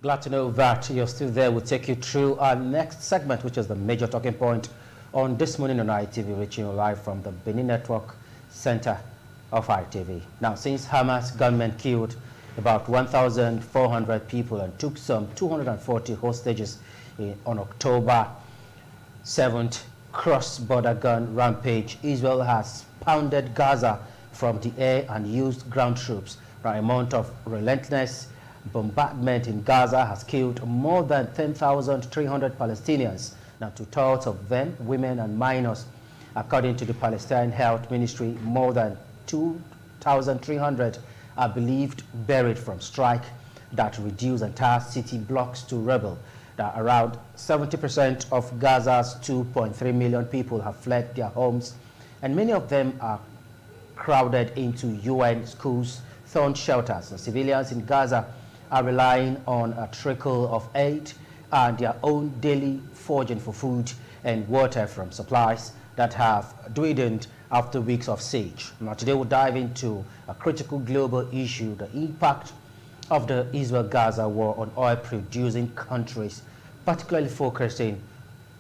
Glad to know that you're still there. We'll take you through our next segment, which is the major talking point on This Morning on ITV, reaching you live from the Benin Network Center of ITV. Now, since Hamas gunmen killed about 1,400 people and took some 240 hostages on October 7th cross-border gun rampage, Israel has pounded Gaza from the air and used ground troops. The amount of relentless bombardment in Gaza has killed more than 10,300 Palestinians. Now, two-thirds of them, women and minors. According to the Palestine Health Ministry, more than 2,300 are believed buried from strike that reduced entire city blocks to rubble. That around 70% of Gaza's 2.3 million people have fled their homes, and many of them are crowded into UN schools, thorn shelters. The civilians in Gaza are relying on a trickle of aid and their own daily foraging for food and water from supplies that have dwindled after weeks of siege. Now, today we'll dive into a critical global issue, the impact of the Israel-Gaza war on oil-producing countries, particularly focusing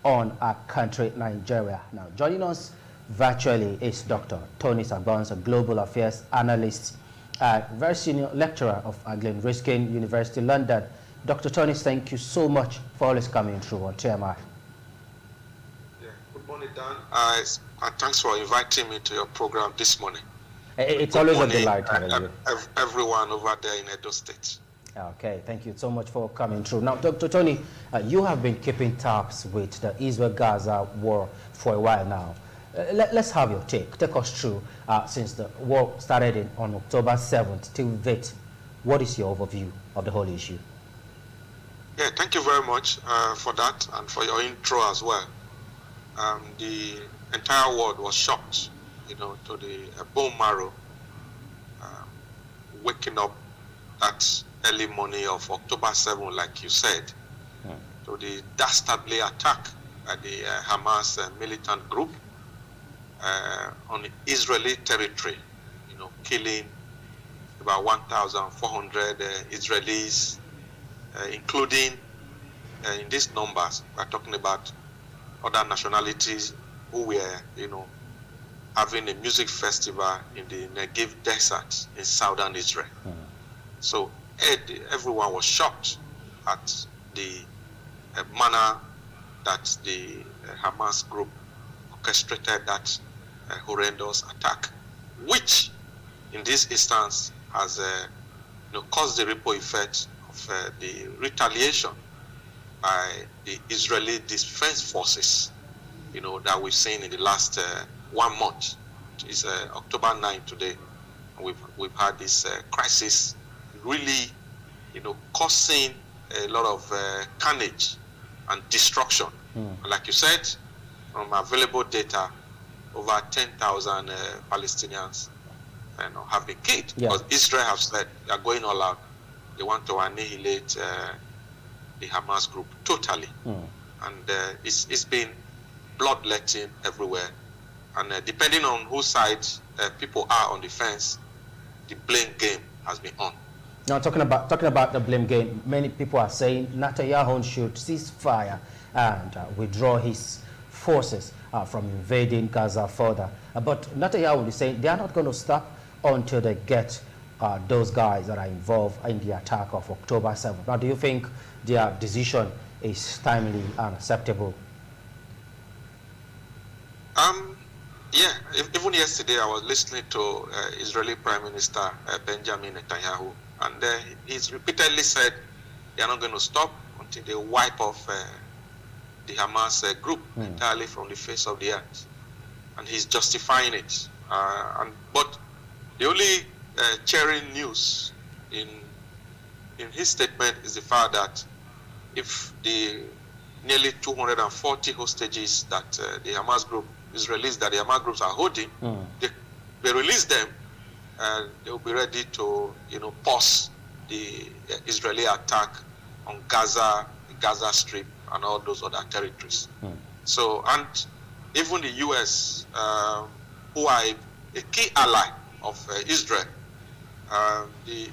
on our country, Nigeria. Now, joining us virtually is Dr. Tony Sabons, a global affairs analyst and very senior lecturer of Anglican Ruskin University, London. Dr. Tony, thank you so much for always coming through on TMI. Yeah, good morning, Dan. Thanks for inviting me to your program this morning. It's always a delight having you. Everyone over there in Edo State. Okay, thank you so much for coming through. Now, Dr. Tony, you have been keeping tabs with the Israel-Gaza war for a while now. Let's have your take. Take us through since the war started on October 7th till date. What is your overview of the whole issue? Yeah, thank you very much for that and for your intro as well. The entire world was shocked, to the bone marrow, waking up that early morning of October 7th, like you said, to the dastardly attack by the Hamas militant group on Israeli territory, killing about 1,400 Israelis, including in these numbers, we're talking about other nationalities who were, having a music festival in the Negev desert in southern Israel. So everyone was shocked at the manner that the Hamas group orchestrated that horrendous attack, which in this instance has caused the ripple effect of the retaliation by the Israeli Defense Forces, that we've seen in the last 1 month. It's October 9 today. We've had this crisis really, causing a lot of carnage and destruction. And like you said, from available data, over 10,000 Palestinians have been killed. Yeah. Because Israel have said they are going all out. They want to annihilate the Hamas group totally. And it's been bloodletting everywhere. And depending on whose side people are on the fence, the blame game has been on. Now, talking about the blame game, many people are saying Netanyahu should cease fire and withdraw his forces from invading Gaza further. But Netanyahu is saying they are not going to stop until they get those guys that are involved in the attack of October 7th. Now, do you think their decision is timely and acceptable? Yeah, even yesterday I was listening to Israeli Prime Minister Benjamin Netanyahu, and he's repeatedly said they are not going to stop until they wipe off the Hamas group entirely from the face of the earth. And he's justifying it. But the only cheering news in his statement is the fact that if the nearly 240 hostages that the Hamas group, Israelis that the Hamas groups are holding, they release them, and they will be ready to, pause the Israeli attack on Gaza, the Gaza Strip, and all those other territories. So, and even the U.S., who are a key ally of Israel, the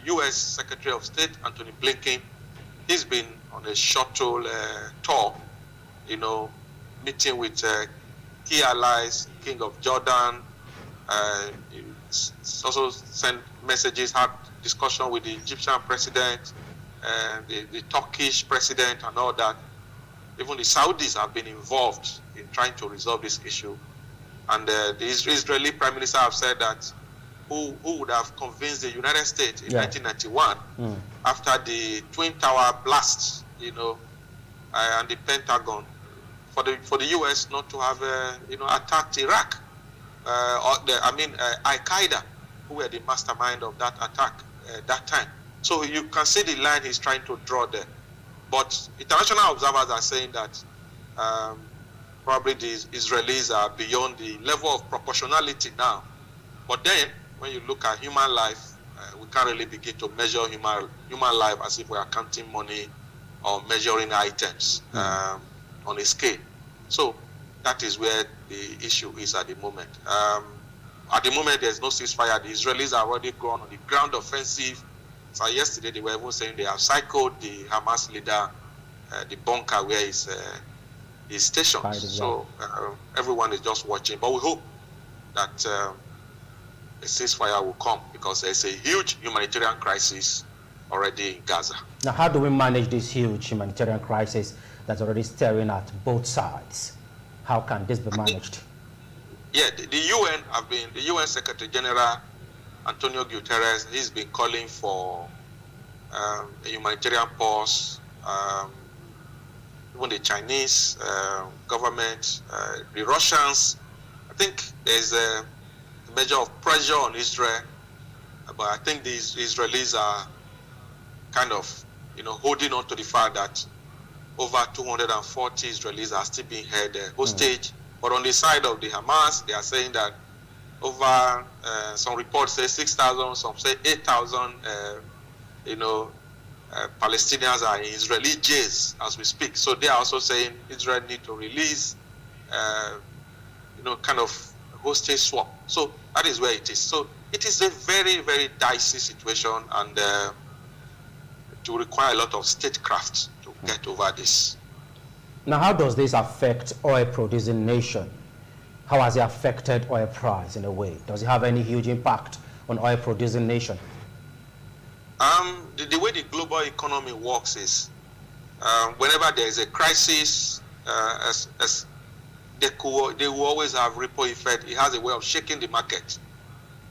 U.S. Secretary of State, Anthony Blinken, he's been on a shuttle tour, meeting with key allies, King of Jordan. Also sent messages, had discussion with the Egyptian president, the Turkish president, and all that. Even the Saudis have been involved in trying to resolve this issue. And the Israeli Prime Minister have said that who would have convinced the United States in 1991 after the Twin Tower blast, and the Pentagon, for the U.S. not to have attacked Iraq, Al-Qaeda, who were the mastermind of that attack that time. So you can see the line he's trying to draw there. But international observers are saying that probably the Israelis are beyond the level of proportionality now. But then, when you look at human life, we can't really begin to measure human life as if we are counting money or measuring items on a scale. So that is where the issue is at the moment. At the moment, there's no ceasefire. The Israelis are already gone on the ground offensive. So yesterday, they were even saying they have cycled the Hamas leader, the bunker where he's stationed. So everyone is just watching. But we hope that a ceasefire will come, because there's a huge humanitarian crisis already in Gaza. Now, how do we manage this huge humanitarian crisis that's already staring at both sides? How can this be managed? Yeah, the UN Secretary General Antonio Guterres, he's been calling for a humanitarian pause. Even the Chinese government, the Russians, I think there's a measure of pressure on Israel, but I think the Israelis are kind of, holding on to the fact that over 240 Israelis are still being held hostage. But on the side of the Hamas, they are saying that over, some reports say 6,000, some say 8,000, Palestinians are in Israeli jails as we speak. So they are also saying Israel need to release, kind of hostage swap. So that is where it is. So it is a very, very dicey situation, and it will require a lot of statecraft to get over this. Now, how does this affect oil-producing nation? How has it affected oil price in a way? Does it have any huge impact on oil-producing nation? The way the global economy works is, whenever there is a crisis, they will always have ripple effect. It has a way of shaking the market.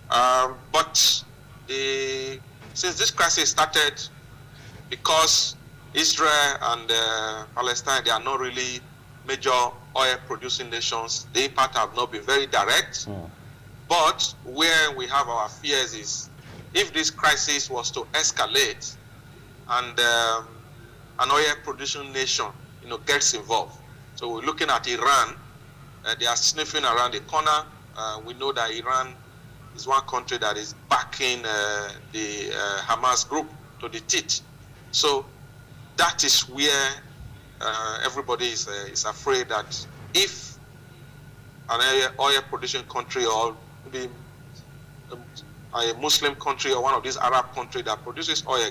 But since this crisis started, because Israel and Palestine, they are not really major oil-producing nations, the impact have not been very direct. But where we have our fears is, if this crisis was to escalate and an oil-producing nation, gets involved. So we're looking at Iran. They are sniffing around the corner. We know that Iran is one country that is backing the Hamas group to the teeth. So that is where everybody is afraid that if an oil-producing country, or maybe a Muslim country or one of these Arab countries that produces oil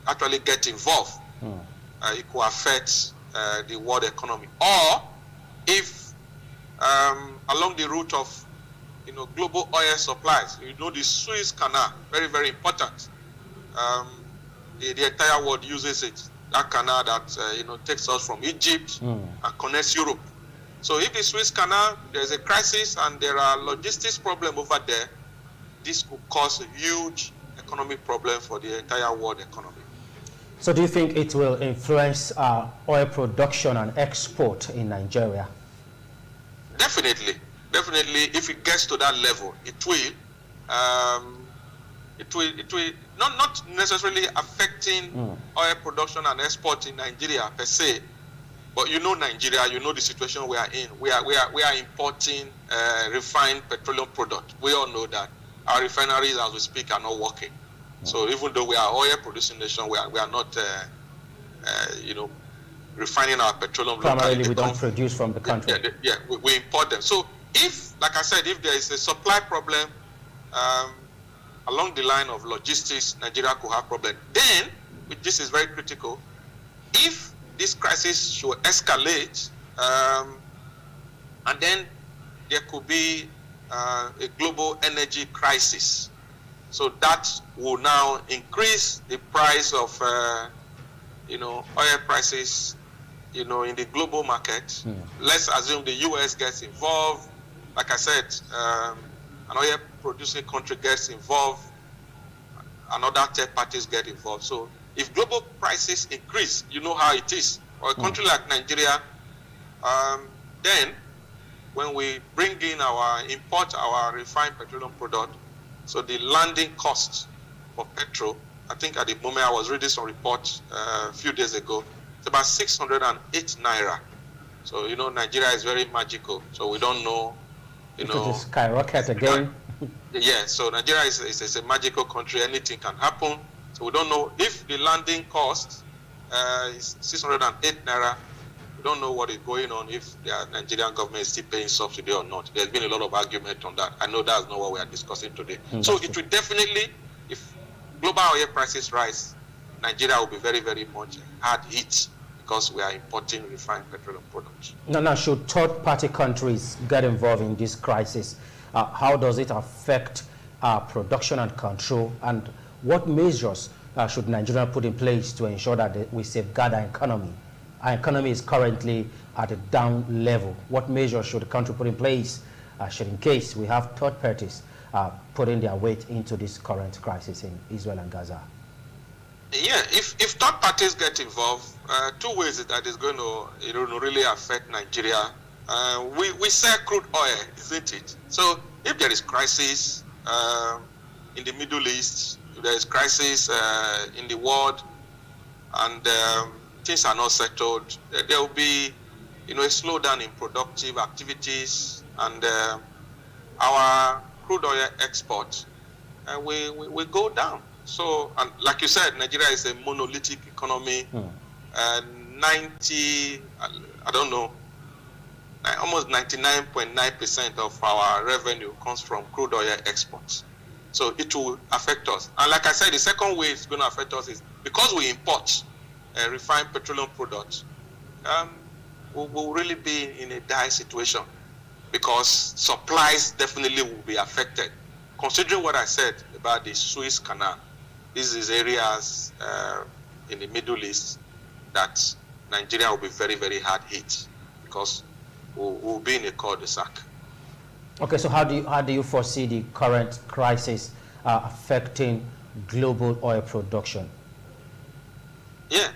actually get involved, it could affect the world economy. Or if along the route of global oil supplies, the Suez Canal, very, very important. The entire world uses it. That canal that takes us from Egypt and connects Europe. So if the Suez Canal, there's a crisis and there are logistics problems over there, this could cause a huge economic problem for the entire world economy. So do you think it will influence oil production and export in Nigeria? Definitely. If it gets to that level, it will. It will not necessarily affecting oil production and export in Nigeria per se, but Nigeria, the situation we are in. We are importing refined petroleum products. We all know that our refineries, as we speak, are not working. So even though we are oil producing nation, we are not refining our petroleum locally. Primarily, we don't produce from the country. We import them. So if, like I said, if there is a supply problem, along the line of logistics, Nigeria could have problem. Then, this is very critical, if this crisis should escalate, and then there could be a global energy crisis. So that will now increase the price of, oil prices, in the global market. Let's assume the U.S. gets involved. Like I said, an oil producing country gets involved, and other third parties get involved. So if global prices increase, you know how it is. For a country like Nigeria, then when we bring in import our refined petroleum product, so the landing cost for petrol, I think at the moment I was reading some reports a few days ago, it's about 608 naira. So, Nigeria is very magical. So we don't know, It could just skyrocket again. Yeah, so Nigeria is a magical country. Anything can happen. So we don't know if the landing cost is 608 naira. We don't know what is going on, if the Nigerian government is still paying subsidy or not. There's been a lot of argument on that. I know that's not what we are discussing today. So it will definitely, if global oil prices rise, Nigeria will be very, very much hard hit, because we are importing refined petroleum products. Now, should third-party countries get involved in this crisis? How does it affect production and control? And what measures should Nigeria put in place to ensure that we safeguard our economy? Our economy is currently at a down level. What measures should the country put in place should, in case we have third parties putting their weight into this current crisis in Israel and Gaza? Yeah, if third parties get involved, two ways that is going to really affect Nigeria. We sell crude oil, isn't it? So if there is crisis in the Middle East, if there is crisis in the world, and things are not settled, there will be a slowdown in productive activities, and our crude oil export will go down. So, and like you said, Nigeria is a monolithic economy. almost 99.9% of our revenue comes from crude oil exports. So it will affect us. And like I said, the second way it's going to affect us is because we import refined petroleum products, we'll really be in a dire situation, because supplies definitely will be affected. Considering what I said about the Suez Canal, these is areas in the Middle East that Nigeria will be very, very hard hit, because we'll be in a cul-de-sac. Okay, so how do you foresee the current crisis affecting global oil production? Yeah,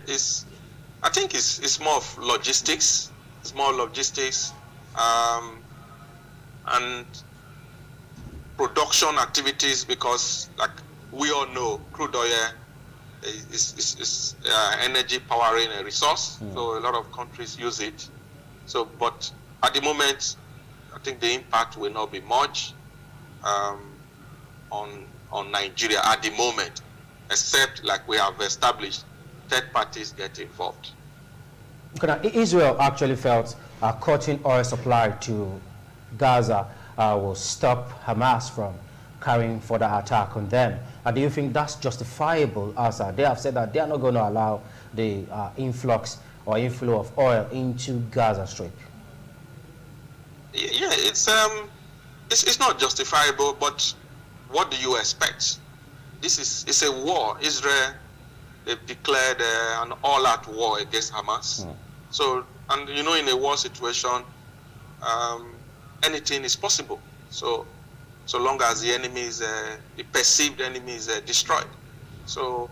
I think it's more of logistics. It's more logistics and production activities, because like we all know, crude oil is energy powering a resource. So a lot of countries use it. So, but at the moment, I think the impact will not be much on Nigeria at the moment, except like we have established, third parties get involved. Okay, now, Israel actually felt cutting oil supply to Gaza will stop Hamas from carrying further attack on them. Do you think that's justifiable? As they have said that they are not going to allow the influx or inflow of oil into Gaza Strip? Yeah, it's not justifiable, but what do you expect? It's a war. Israel, they've declared an all-out war against Hamas. So, and in a war situation, anything is possible. So long as the enemy is, the perceived enemy is destroyed. So,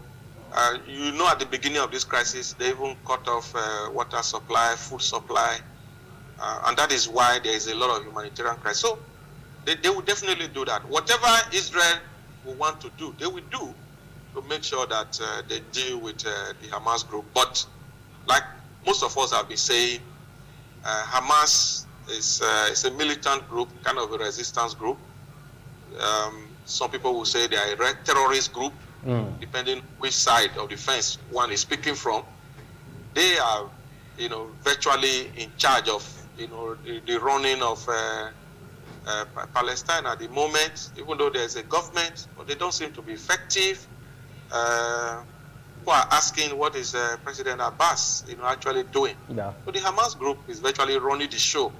at the beginning of this crisis, they even cut off water supply, food supply, and that is why there is a lot of humanitarian crisis. So they will definitely do that. Whatever Israel will want to do, they will do to make sure that they deal with the Hamas group. But like most of us have been saying, Hamas is a militant group, kind of a resistance group. Some people will say they are a terrorist group, depending which side of the fence one is speaking from. They are, virtually in charge of, the running of Palestine at the moment, even though there's a government, but they don't seem to be effective. Who are asking what is President Abbas, actually doing? Yeah. So the Hamas group is virtually running the show,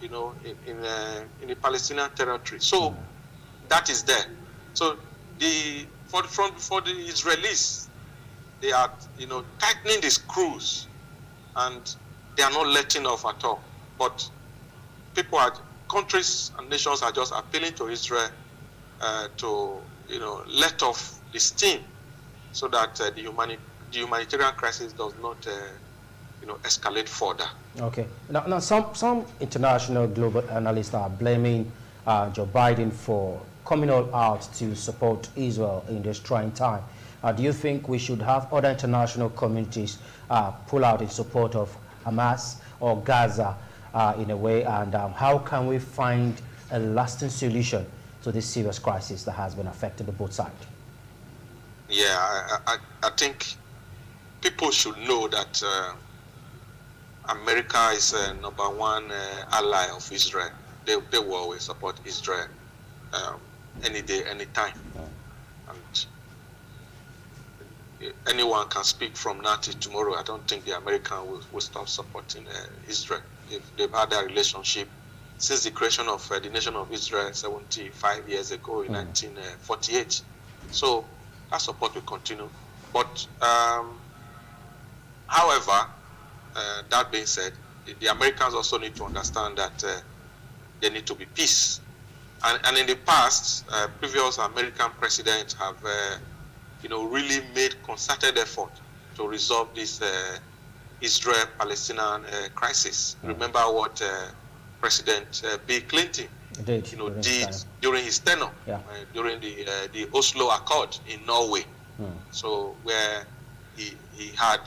in the Palestinian territory. So that is there. So for the Israelis, they are tightening the screws, and they are not letting off at all. But countries and nations are just appealing to Israel to let off the steam, so that the humanitarian crisis does not escalate further. Okay. Now some international global analysts are blaming Joe Biden for coming all out to support Israel in this trying time. Do you think we should have other international communities pull out in support of Hamas or Gaza in a way, and how can we find a lasting solution to this serious crisis that has been affecting the both sides? Yeah, I think people should know that America is number one ally of Israel. They will always support Israel any day, any time. And anyone can speak from now till tomorrow. I don't think the American will stop supporting Israel. They've had a relationship since the creation of the nation of Israel 75 years ago in 1948. So that support will continue. But however, that being said, the Americans also need to understand that there need to be peace. And in the past, previous American presidents have really made concerted effort to resolve this Israel-Palestinian crisis. Remember what President Bill Clinton did during his tenure, during the Oslo Accord in Norway. So where he had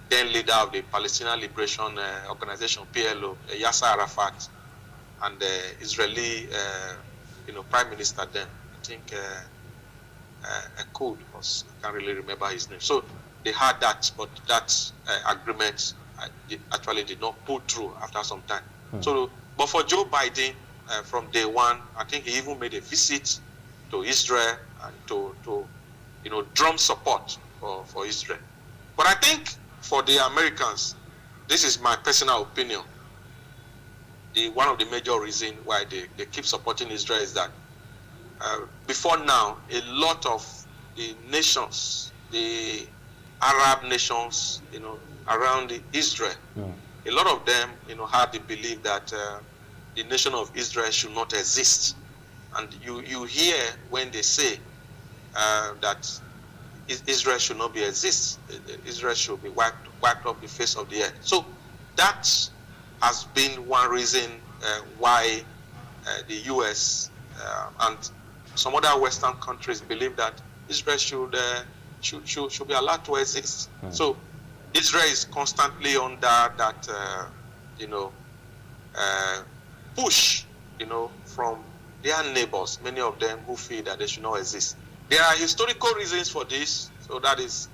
then leader of the Palestinian Liberation Organization, PLO, Yasser Arafat, and the Israeli Prime Minister then, I think Ekud, I can't really remember his name. So they had that, but that agreement actually did not pull through after some time. So, but for Joe Biden, from day one, I think he even made a visit to Israel and to drum support for Israel. But I think for the Americans, this is my personal opinion, one of the major reasons why they keep supporting Israel is that before now, a lot of the nations, the Arab nations, around Israel, a lot of them, had the belief that the nation of Israel should not exist. And you hear when they say that Israel should not exist, Israel should be wiped off the face of the earth. So that has been one reason why the U.S. And some other Western countries believe that Israel should be allowed to exist. So Israel is constantly under that push, from their neighbors, many of them who feel that they should not exist. There are historical reasons for this, so that is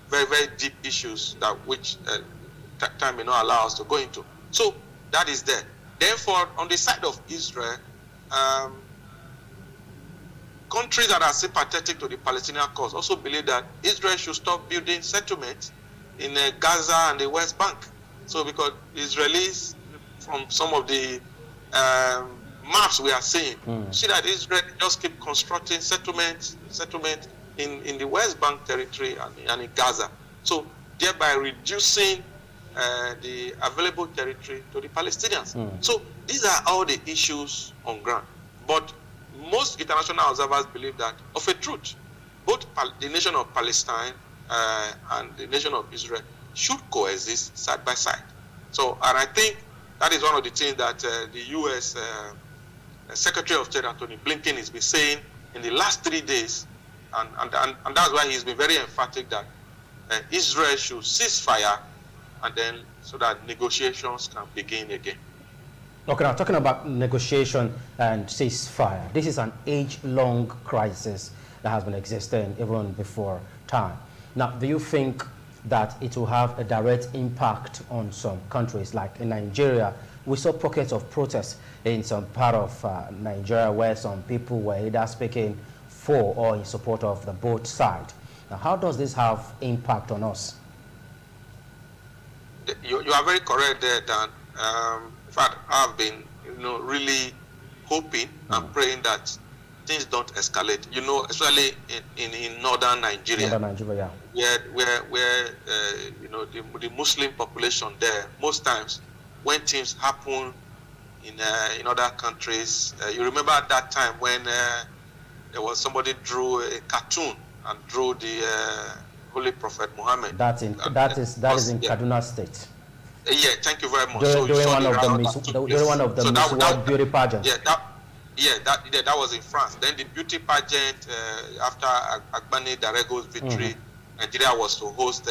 very, very deep issues that which time may not allow us to go into. So that is there. Therefore, on the side of Israel, countries that are sympathetic to the Palestinian cause also believe that Israel should stop building settlements in Gaza and the West Bank. So because Israelis, from some of the maps we are seeing, see that Israel just keep constructing settlements in the West Bank territory and in Gaza. So thereby reducing the available territory to the Palestinians. So these are all the issues on ground. But most international observers believe that, of a truth, both the nation of Palestine and the nation of Israel should coexist side by side. So, and I think that is one of the things that the U.S. Secretary of State Antony Blinken has been saying in the last 3 days, and that's why he's been very emphatic that Israel should cease fire, and then so that negotiations can begin again. Okay, now talking about negotiation and ceasefire, this is an age-long crisis that has been existing even before time. Now, do you think that it will have a direct impact on some countries, like in Nigeria, we saw pockets of protest in some part of Nigeria where some people were either speaking for or in support of the both sides. Now, how does this have impact on us? You are very correct there, Dan. In fact, I've been, really hoping and praying that things don't escalate. Especially in northern Nigeria. Northern Nigeria, yeah. Where the Muslim population there, most times when things happen in other countries, you remember at that time when there was somebody drew a cartoon and drew the Holy Prophet Muhammad. That is in Kaduna State. Yeah, thank you very much. During one of the Miss World beauty pageants. That was in France. Then the beauty pageant after Agbani Darego's victory, Nigeria was to host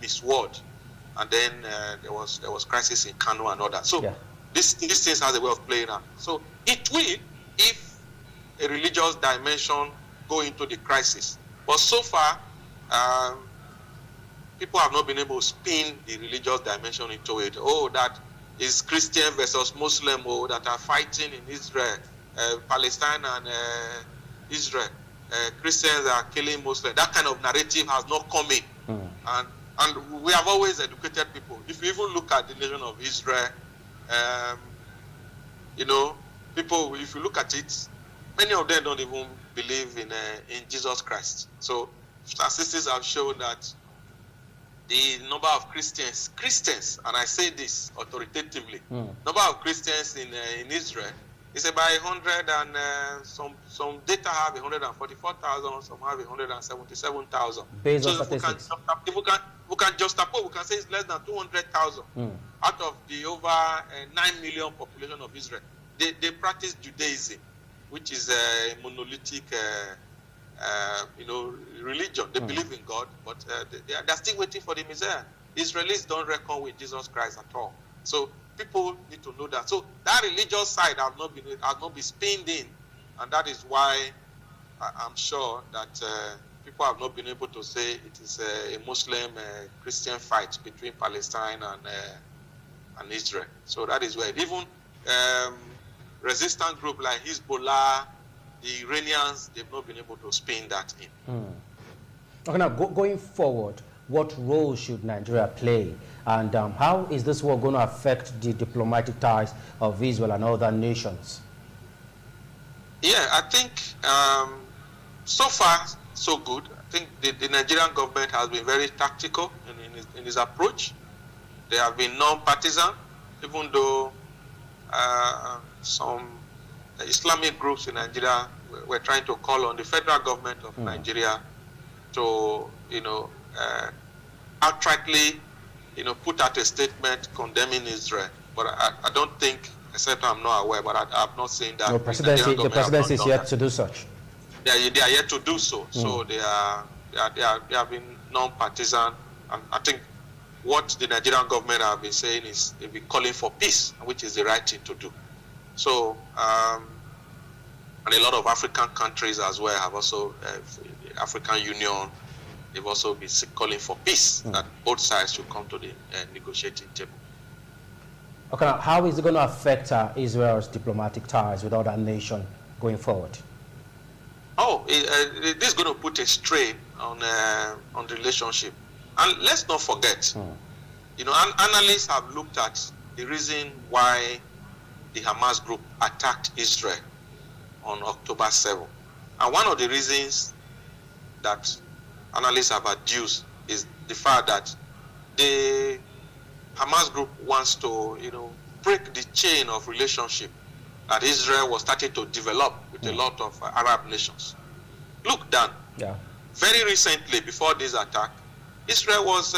Miss World, and then there was crisis in Kano and others. So these things has a way of playing out. So it will, if a religious dimension go into the crisis. But so far, people have not been able to spin the religious dimension into it. Oh, that is Christian versus Muslim, that are fighting in Israel, Palestine and Israel. Christians are killing Muslims. That kind of narrative has not come in. And we have always educated people. If you even look at the nation of Israel, people, if you look at it, many of them don't even believe in Jesus Christ. So statistics have shown that the number of Christians, and I say this authoritatively, number of Christians in Israel is about 100 and some data have 144,000, some have 177,000. Based so on statistics. If we can juxtapose, we can say it's less than 200,000 out of the over 9 million population of Israel. They practice Judaism, which is a monolithic religion. They believe in God, but they're still waiting for the Messiah. Israelis don't reckon with Jesus Christ at all. So people need to know that. So that religious side has not been spinned in, and that is why I'm sure that people have not been able to say it is a Muslim Christian fight between Palestine and Israel. So that is where even resistant group like Hezbollah, the Iranians, they've not been able to spin that in. Okay, now going forward, what role should Nigeria play, and how is this war going to affect the diplomatic ties of Israel and other nations? Yeah, I think so far so good. I think the Nigerian government has been very tactical in his approach. They have been non-partisan, even though some Islamic groups in Nigeria were trying to call on the federal government of Nigeria to, outrightly, put out a statement condemning Israel. But I don't think, except I'm not aware, but I have not seen that. The presidency is yet to do such. They are yet to do so. So they have been non-partisan, and I think what the Nigerian government have been saying is they've been calling for peace, which is the right thing to do. So, and a lot of African countries as well have also, the African Union, they've also been calling for peace, that both sides should come to the negotiating table. Okay, now how is it going to affect Israel's diplomatic ties with other nations going forward? This is going to put a strain on the relationship. And let's not forget, analysts have looked at the reason why the Hamas group attacked Israel on October 7. And one of the reasons that analysts have adduced is the fact that the Hamas group wants to, break the chain of relationship that Israel was starting to develop with a lot of Arab nations. Look, Dan, very recently, before this attack, Israel was,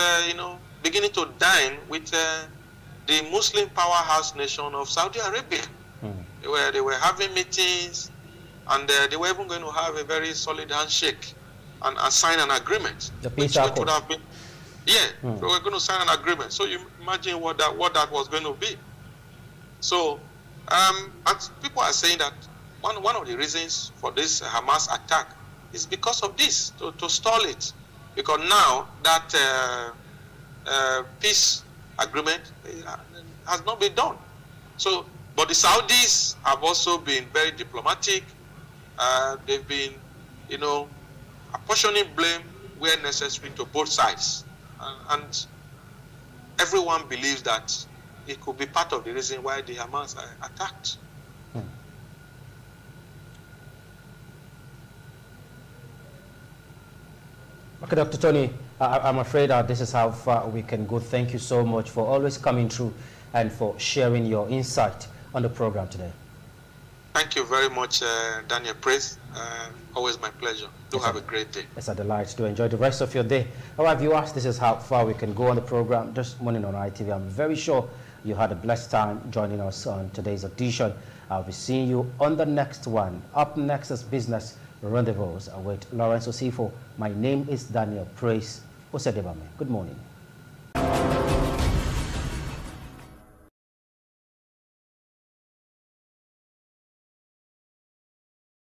beginning to dine with the Muslim powerhouse nation of Saudi Arabia. They were having meetings, and they were even going to have a very solid handshake and sign an agreement. The peace accord. Would have been, they were going to sign an agreement. So you imagine what that was going to be. So, and people are saying that one of the reasons for this Hamas attack is because of this, to stall it. Because now that peace agreement has not been done. So, but the Saudis have also been very diplomatic. They've been, you know, apportioning blame where necessary to both sides. And everyone believes that it could be part of the reason why the Hamas attacked. Okay, Dr. Tony, I'm afraid this is how far we can go. Thank you so much for always coming through and for sharing your insight on the program today. Thank you very much, Daniel Praise. Always my pleasure. Do have a great day. It's a delight. Do enjoy the rest of your day. All right, viewers, this is how far we can go on the program this morning on ITV. I'm very sure you had a blessed time joining us on today's edition. I'll be seeing you on the next one. Up next is Business Rendezvous with Lawrence Osifo. My name is Daniel Praise Osedebame. Good morning.